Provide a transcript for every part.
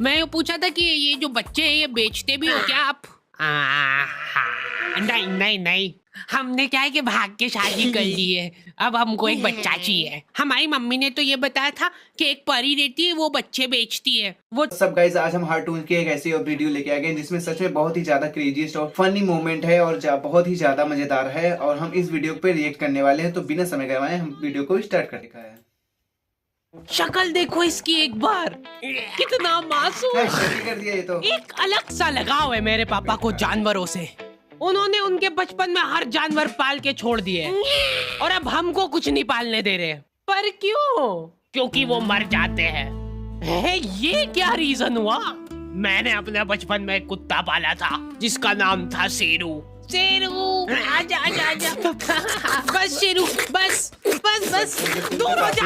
मैं पूछा था कि ये जो बच्चे हैं ये बेचते भी हो क्या आप? नहीं नहीं नहीं, हमने क्या है कि भाग के शादी कर ली है। अब हमको एक बच्चा चाहिए। हमारी मम्मी ने तो ये बताया था कि एक परी रहती है वो बच्चे बेचती है। वो सब गाइस, आज हम हार्टून की एक ऐसी वीडियो लेके आ गए जिसमें सच में बहुत ही ज्यादा क्रेजीस्ट और फनी मोमेंट है और बहुत ही ज्यादा मजेदार है और हम इस वीडियो पे रिएक्ट करने वाले हैं। तो बिना समय गवाए हम वीडियो को स्टार्ट कर दिखाया है। शक्ल देखो इसकी एक बार, कितना मासूम। शादी कर दिया ये तो। एक अलग सा लगाव है मेरे पापा को जानवरों से। उन्होंने उनके बचपन में हर जानवर पाल के छोड़ दिए और अब हमको कुछ नहीं पालने दे रहे। पर क्यों? क्योंकि वो मर जाते हैं। ये क्या रीजन हुआ? मैंने अपने बचपन में एक कुत्ता पाला था जिसका नाम था शेरू। शेरू आजा आजा आजा। बस शेरू, बस बस बस दूर हो जा।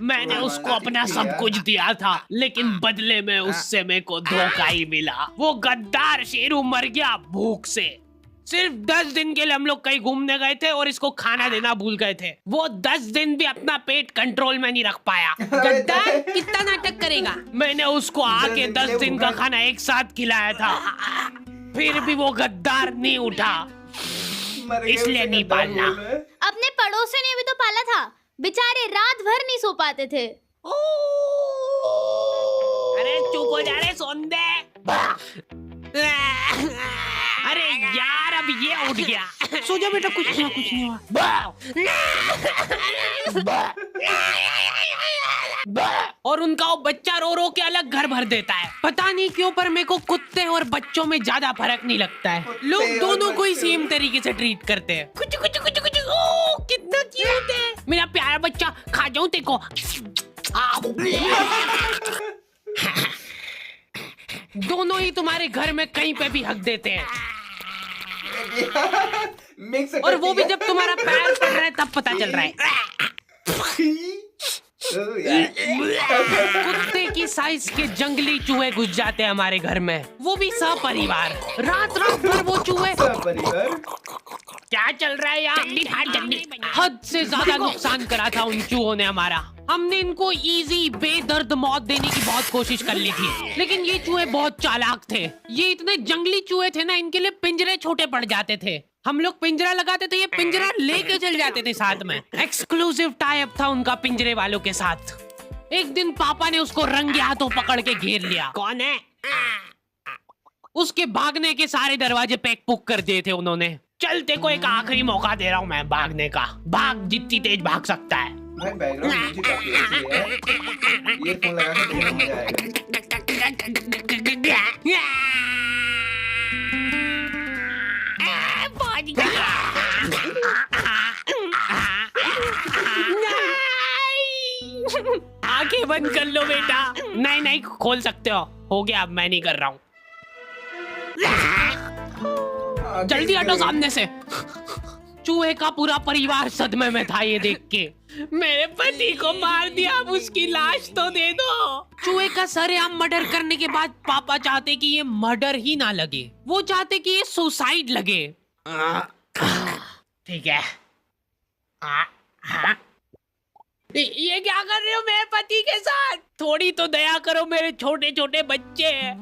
मैंने उसको अपना सब कुछ दिया था लेकिन बदले में उससे मेरे को धोखा ही मिला। वो गद्दार शेरू मर गया भूख से। सिर्फ 10 दिन के लिए हम लोग कहीं घूमने गए थे और इसको खाना देना भूल गए थे। वो 10 दिन भी अपना पेट कंट्रोल में नहीं रख पाया। गद्दार कितना नाटक करेगा। मैंने उसको आके 10 दिन का खाना एक साथ खिलाया था, फिर भी वो गद्दार नहीं उठा। इसलिए नहीं पालना। अपने पड़ोसी ने भी तो पाला था, बेचारे रात भर नहीं सो पाते थे। अरे चुप हो जा रे सोंदे। अरे यार अब ये उठ गया। सो जा बेटा, कुछ नहीं हुआ। और उनका वो बच्चा रो रो के अलग घर भर देता है। पता नहीं क्यों पर मेरे को कुत्ते और बच्चों में ज्यादा फर्क नहीं लगता है। लोग दोनों को ही सेम तरीके से ट्रीट करते हैं। कुछ कुछ कुछ कुछ कितना क्यूट है मेरा प्यारा बच्चा। खा जाऊं तेको। दोनों ही तुम्हारे घर में कहीं पे भी हक देते हैं। और वो भी जब तुम्हारा पैर पड़ रहा है तब पता चल रहा है। कुत्ते की साइज के जंगली चूहे घुस जाते हैं हमारे घर में, वो भी सपरिवार। रात रात भर वो चूहे। क्या चल रहा है यार? हद से ज्यादा नुकसान करा था उन चूहों ने हमारा। हमने इनको इजी बेदर्द मौत देने की बहुत कोशिश कर ली थी लेकिन ये चूहे बहुत चालाक थे। ये इतने जंगली चूहे थे ना, इनके लिए पिंजरे छोटे पड़ जाते थे। हम लोग पिंजरा लगाते थे, ये पिंजरा लेके चल जाते थे साथ में। एक्सक्लूसिव टाई अप था उनका पिंजरे वालों के साथ। एक दिन पापा ने उसको रंगे हाथों पकड़ के घेर लिया। कौन है? उसके भागने के सारे दरवाजे पैक पुक कर दिए थे उन्होंने। चलते को एक आखिरी मौका दे रहा हूँ मैं भागने का। भाग जितनी तेज भाग सकता है। भाई बैकग्राउंड म्यूजिक काफी अच्छी है। ईयरफोन लगा के देखने में मजा आएगा। आंखें बंद कर लो बेटा। नहीं नहीं खोल सकते हो गया। अब मैं नहीं कर रहा हूँ। जल्दी हटो सामने से। चूहे का पूरा परिवार सदमे में था ये देख के। मेरे पति को मार दिया, अब उसकी लाश तो दे दो। चूहे का सरेआम मर्डर करने के बाद पापा चाहते कि ये मर्डर ही ना लगे, वो चाहते कि ये सुसाइड लगे। ठीक है। ये क्या कर रहे हो मेरे पति के साथ? थोड़ी तो दया करो, मेरे छोटे छोटे बच्चे हैं।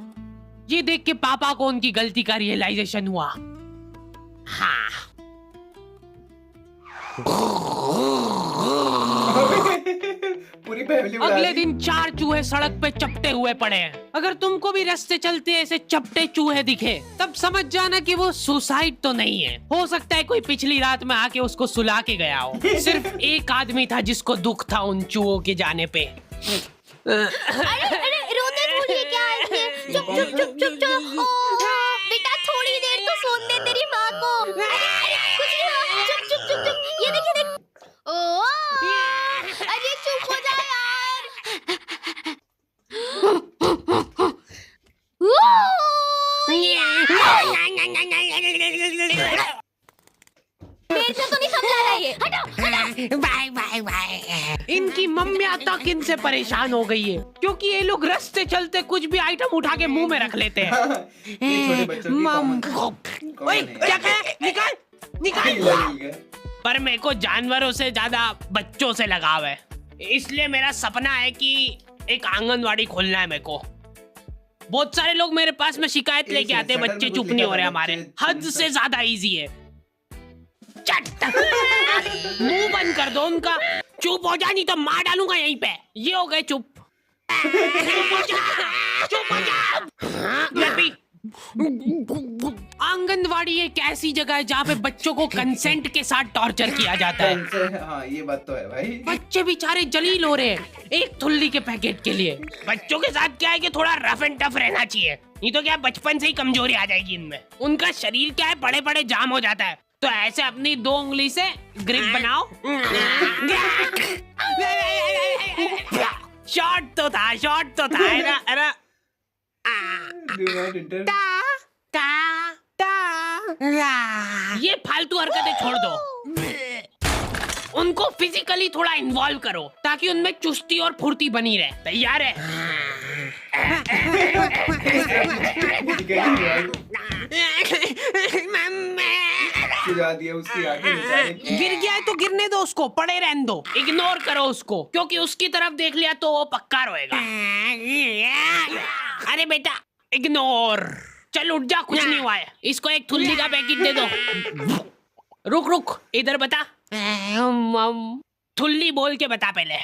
ये देख के पापा को उनकी गलती का रियलाइजेशन हुआ। हाँ। पूरी फैमिली अगले दिन 4 चूहे सड़क पे चपटे हुए पड़े हैं। अगर तुमको भी रास्ते चलते ऐसे चपटे चूहे दिखे तब समझ जाना कि वो सुसाइड तो नहीं है। हो सकता है कोई पिछली रात में आके उसको सुला के गया हो। सिर्फ एक आदमी था जिसको दुख था उन चूहों के जाने पे। अरे रोते भूलिए क्या है? चुप चुप चुप चुप चुप। बेटा थोड़ी देर तो सोने दे तेरी माँ को। कुछ नहीं हुआ। चुप चुप चुप चुप। ये देखिए देख। अरे चुप हो जा यार। मेरे से तो नहीं समझा रहा ये। हटो। Bye bye bye. इनकी मम्मियाँ तक इनसे परेशान हो गई है क्योंकि ये लोग रास्ते चलते कुछ भी आइटम उठा के मुंह में रख लेते हैं। छोटे बच्चों की ओए क्या कहा? निकाल निकाल। पर मेरे को जानवरों से ज्यादा बच्चों से लगाव है, इसलिए मेरा सपना है कि एक आंगनवाड़ी खोलना है मेरे को। बहुत सारे लोग मेरे पास में शिकायत एक लेके आते हैं, शटर बच्चे में चुप कुछ नहीं लिखा हो रहे था, हमारे। बच्चे हद चुप से ज्यादा इजी है। चट मुंह बंद कर दो उनका। चुप हो जा नहीं तो मार डालूंगा यहीं पे। ये हो गए चुप। चुप हो जा, चुप हो जा। लपी। आंगनवाड़ी एक ऐसी जगह है जहाँ पे बच्चों को कंसेंट के साथ टॉर्चर किया जाता है। हाँ ये बात तो है भाई। बच्चे बेचारे जलील हो रहे हैं एक थुल्ली के पैकेट के लिए। बच्चों के साथ क्या है कि थोड़ा रफ एंड टफ रहना चाहिए, नहीं तो क्या बचपन से ही कमजोरी आ जाएगी इनमें। उनका शरीर क्या है बड़े बड़े जाम हो जाता है, तो ऐसे अपनी 2 उंगली से ग्रिप बनाओ। शॉट तो था है ना, है ना? Do not enter. ये फालतू हरकतें छोड़ दो। उनको फिजिकली थोड़ा इन्वॉल्व करो ताकि उनमें चुस्ती और फुर्ती बनी रहे। तैयार है? गिरा दिया उसकी आंखें बेचारे की। गिर गया है तो गिरने दो उसको, पड़े रहने दो, इग्नोर करो उसको, क्योंकि उसकी तरफ देख लिया तो वो पक्का रोएगा। अरे बेटा इग्नोर। चल उठ जा, कुछ नहीं हुआ है। इसको एक थुल्ली का पैकेट दे दो। रुक इधर बता। थुल्ली बोल के बता पहले।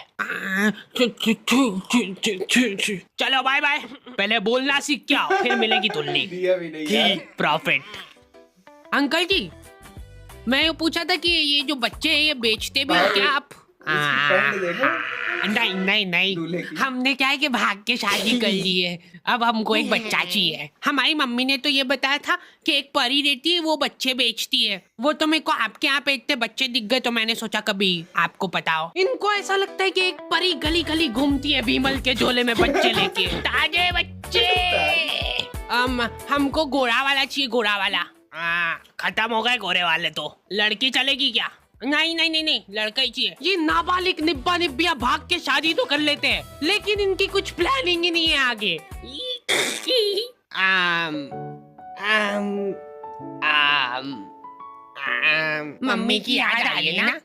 चलो बाय बाय। पहले बोलना सीख क्या, फिर मिलेगी थुल्ली। दिया भी नहीं यार। प्रॉफिट। अंकल जी, मैं ये पूछा था कि ये जो बच्चे हैं ये बेचते भी हैं क्या आप? इसकी पैंट देखो। नहीं दूल्हे की। हमने क्या है कि भाग के शादी कर ली है, अब हमको एक बच्चा चाहिए। हमारी मम्मी ने तो ये बताया था कि एक परी रहती है वो बच्चे बेचती है। वो तो मेरे को आपके यहाँ पे इतने बच्चे दिख गए तो मैंने सोचा कभी आपको पता हो। इनको ऐसा लगता है कि एक परी गली गली घूमती है बीमल के झोले में बच्चे लेके। ताजे बच्चे। हमको गोरा वाला चाहिए, गोरा वाला। खत्म हो गए गोरे वाले तो। लड़की चलेगी क्या? नहीं लड़का ही चाहिए। ये नाबालिग निब्बा निब्बिया भाग के शादी तो कर लेते हैं, लेकिन इनकी कुछ प्लानिंग ही नहीं है आगे। मम्मी की याद आ रही है ना?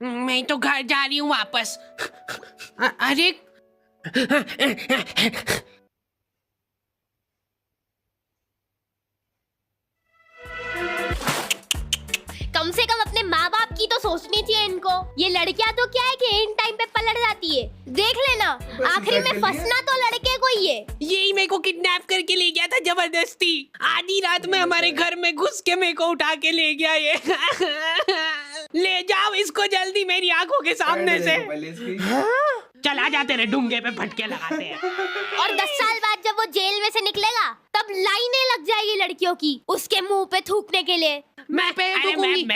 मैं तो घर जा रही हूँ वापस। अरे कम से कम अपने माँ बाप की तो सोचनी चाहिए इनको। ये लड़कियां तो क्या है कि इन टाइम पे पलट जाती है। देख लेना आखिरी में फंसना तो लड़के को ही है। यही मेरे को किडनैप करके ले गया था जबरदस्ती। आधी रात में हमारे घर में घुस के मेरे को उठा के ले गया ये। ले जाओ इसको जल्दी मेरी आंखों के सामने से। चला जाते रहे, डूंगे पे फटके लगाते हैं। और 10 साल बाद जब वो जेल में से निकलेगा तब लाइनें लग जाएगी लड़कियों की उसके मुंह पे थूकने के लिए। मैं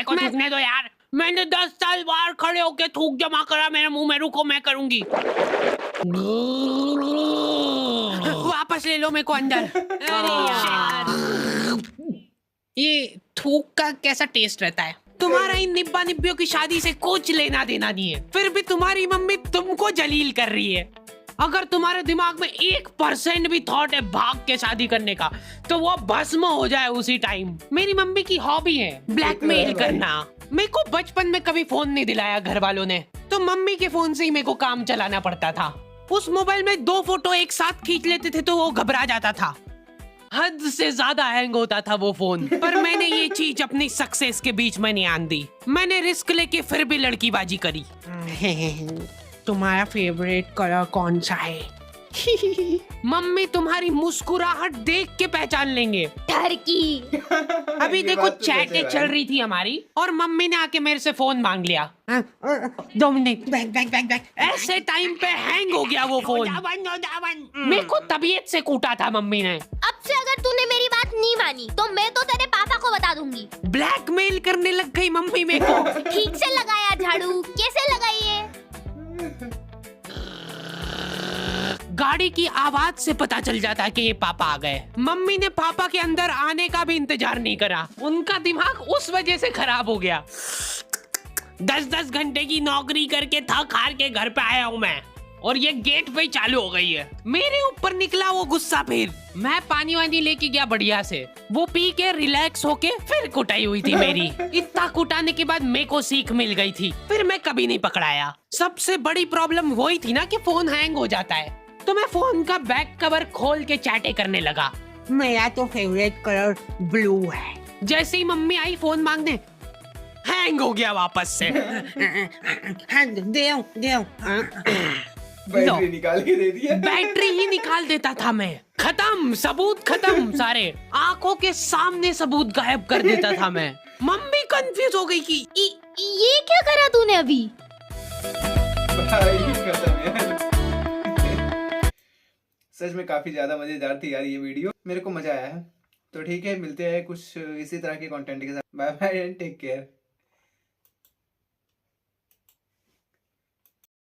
को थूकने दो यार। मैंने 10 साल बाहर खड़े होके थूक जमा करा मेरे मुंह में। रुको मैं करूंगी। वापस ले लो मेरे को अंदर। अरे यार ये थूक का कैसा टेस्ट रहता है? तुम्हारा इन निब्बा निब्बियों की शादी से कुछ लेना देना नहीं है, फिर भी तुम्हारी मम्मी तुमको जलील कर रही है। अगर तुम्हारे दिमाग में 1% भी थॉट है भाग के शादी करने का तो वो भस्म हो जाए उसी टाइम। मेरी मम्मी की हॉबी है ब्लैकमेल करना। मेरे को बचपन में कभी फोन नहीं दिलाया घर वालों ने, तो मम्मी के फोन से ही मेरे को काम चलाना पड़ता था। उस मोबाइल में 2 फोटो एक साथ खींच लेते थे तो वो घबरा जाता था। हद से ज्यादा हैंग होता था वो फोन। पर मैंने ये चीज अपनी सक्सेस के बीच में नहीं आन दी। मैंने रिस्क लेके फिर भी लड़कीबाजी करी। तुम्हारा फेवरेट कलर कौन सा है? मम्मी तुम्हारी मुस्कुराहट देख के पहचान लेंगे। टर्की। अभी देखो चैटें चल रही थी हमारी और मम्मी ने आके मेरे से फोन मांग लिया। 2 मिनट बैक। ऐसे टाइम पे हैंग हो गया वो फोन। मेरे को तबीयत से कूटा था मम्मी ने। अब से अगर तूने मेरी बात नहीं मानी तो मैं तो तेरे पापा को बता दूंगी। ब्लैकमेल करने लग गई मम्मी मेरे को। ठीक से लगाया झाड़ू, कैसे लगाई है? गाड़ी की आवाज से पता चल जाता है कि ये पापा आ गए। मम्मी ने पापा के अंदर आने का भी इंतजार नहीं करा। उनका दिमाग उस वजह से खराब हो गया। 10-10 घंटे की नौकरी करके थक हार के घर पे आया हूँ मैं, और ये गेट पे ही चालू हो गई है। मेरे ऊपर निकला वो गुस्सा। फिर मैं पानी वानी लेके गया बढ़िया से, वो पी के रिलैक्स होके फिर कुटाई हुई थी मेरी। इतना कुटाने के बाद मेरे को सीख मिल गई थी, फिर मैं कभी नहीं पकड़ाया। सबसे बड़ी प्रॉब्लम वही थी ना कि फोन हैंग हो जाता है। तो मैं फोन का बैक कवर खोल के चैटे करने लगा। मेरा तो फेवरेट कलर ब्लू है। जैसे ही मम्मी आई फोन मांगने, हैंग हो गया वापस से। दे बैटरी निकाल के दे दिया। बैटरी ही निकाल देता था मैं। खत्म, सबूत खत्म सारे। आंखों के सामने सबूत गायब कर देता था मैं। मम्मी कंफ्यूज हो गई कि ये क्या करा तूने अभी? भाई खत्म यार। सच में काफी ज्यादा मजेदार थी यार ये वीडियो, मेरे को मजा आया है। तो ठीक है, मिलते हैं कुछ इसी तरह के कंटेंट के साथ। Bye bye and take care.